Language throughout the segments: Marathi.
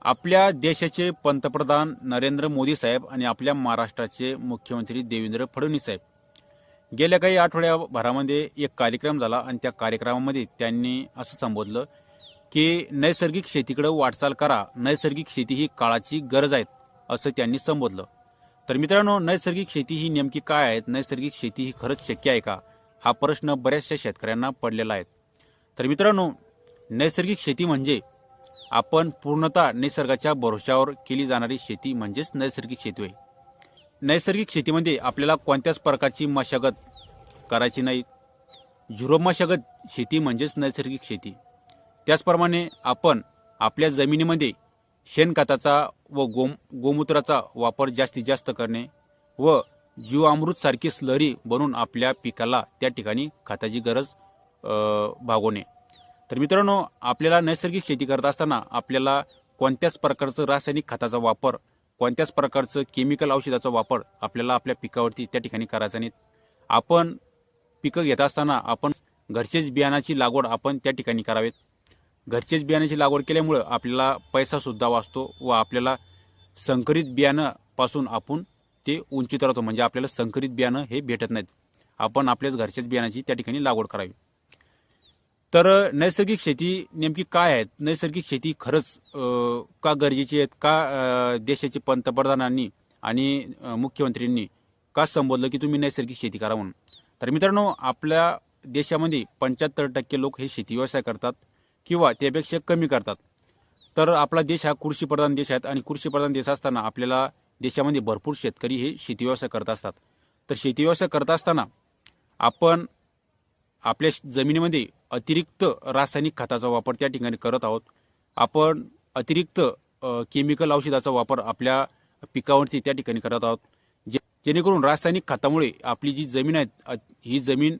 आपल्या देशाचे पंतप्रधान नरेंद्र मोदी साहेब आणि आपल्या महाराष्ट्राचे मुख्यमंत्री देवेंद्र फडणवीस साहेब गेल्या काही आठवड्याभरामध्ये एक कार्यक्रम झाला आणि त्या कार्यक्रमामध्ये त्यांनी असं संबोधलं की नैसर्गिक शेतीकडे वाटचाल करा, नैसर्गिक शेती ही काळाची गरज आहे असं त्यांनी संबोधलं. तर मित्रांनो, नैसर्गिक शेती ही नेमकी काय आहे, नैसर्गिक शेती ही खरंच शक्य आहे का, हा प्रश्न बऱ्याचशा शेतकऱ्यांना पडलेला आहे. तर मित्रांनो, नैसर्गिक शेती म्हणजे आपण पूर्णतः निसर्गाच्या भरोशावर केली जाणारी शेती म्हणजेच नैसर्गिक शेती होय. नैसर्गिक शेतीमध्ये आपल्याला कोणत्याच प्रकारची मशागत करायची नाही. झिरो मशागत शेती म्हणजेच नैसर्गिक शेती. त्याचप्रमाणे आपण आपल्या जमिनीमध्ये शेणखताचा व गोमूत्राचा वापर जास्तीत जास्त करणे व जीवामृत सारखी स्लरी बनवून आपल्या पिकाला त्या ठिकाणी खताची गरज भागवणे. तर मित्रांनो, आपल्याला नैसर्गिक शेती करत असताना आपल्याला कोणत्याच प्रकारचं रासायनिक खताचा वापर, कोणत्याच प्रकारचं केमिकल औषधाचा वापर आपल्याला आपल्या पिकावरती त्या ठिकाणी करायचा नाही. आपण पिकं घेत असताना आपण घरचेच बियाणाची लागवड आपण त्या ठिकाणी करावेत. घरचेच बियाण्याची लागवड केल्यामुळं आपल्याला पैसासुद्धा वाचतो व आपल्याला संकरित बियाणापासून आपण ते वंचित राहतो. म्हणजे आपल्याला संकरित बियाणं हे भेटत नाहीत. आपण आपल्याच घरच्याच बियाणाची त्या ठिकाणी लागवड करावी. तर नैसर्गिक शेती नेमकी काय आहे, नैसर्गिक शेती खरंच का गरजेची आहेत, का देशाचे पंतप्रधानांनी आणि मुख्यमंत्र्यांनी का संबोधलं की तुम्ही नैसर्गिक शेती करा म्हणून. तर मित्रांनो, आपल्या देशामध्ये 75% लोक हे शेती व्यवसाय करतात किंवा त्यापेक्षा कमी करतात. तर आपला देश हा कृषीप्रधान देश आहे आणि कृषीप्रधान देश असताना आपल्याला देशामध्ये भरपूर शेतकरी हे शेती व्यवसाय करत असतात. तर शेती व्यवसाय करत असताना आपण आपल्या जमिनीमध्ये अतिरिक्त रासायनिक खताचा वापर त्या ठिकाणी करत आहोत. आपण अतिरिक्त केमिकल औषधाचा वापर आपल्या पिकावरती त्या ठिकाणी करत आहोत. जेणेकरून रासायनिक खतामुळे आपली जी जमीन आहे ही जमीन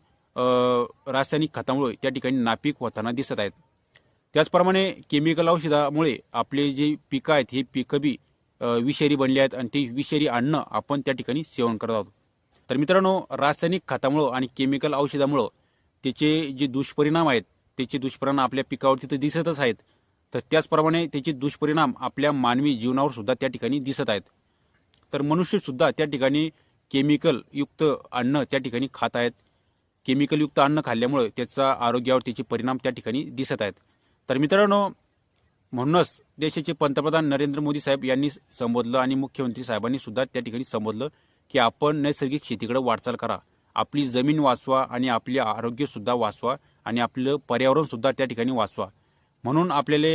रासायनिक खतामुळे त्या ठिकाणी नापीक होताना दिसत आहेत. त्याचप्रमाणे केमिकल औषधामुळे आपले जे पिकं आहेत हे पिकं बी विषारी बनले आहेत आणि ते विषारी अन्न आपण त्या ठिकाणी सेवन करत आहोत. तर मित्रांनो, रासायनिक खतामुळं आणि केमिकल औषधामुळं त्याचे जे दुष्परिणाम आहेत, त्याचे दुष्परिणाम आपल्या पिकावरती तर दिसतच आहेत. तर त्याचप्रमाणे त्याचे दुष्परिणाम आपल्या मानवी जीवनावर सुद्धा त्या ठिकाणी दिसत आहेत. तर मनुष्यसुद्धा त्या ठिकाणी केमिकलयुक्त अन्न त्या ठिकाणी खात आहेत. केमिकलयुक्त अन्न खाल्ल्यामुळे त्याचा आरोग्यावर त्याचे परिणाम त्या ठिकाणी दिसत आहेत. तर मित्रांनो, म्हणूनच देशाचे पंतप्रधान नरेंद्र मोदी साहेब यांनी संबोधलं आणि मुख्यमंत्री साहेबांनी सुद्धा त्या ठिकाणी संबोधलं की आपण नैसर्गिक शेतीकडे वाटचाल करा, आपली जमीन वाचवा आणि आपले आरोग्यसुद्धा वाचवा आणि आपलं पर्यावरणसुद्धा त्या ठिकाणी वाचवा. म्हणून आपल्याला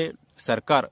सरकार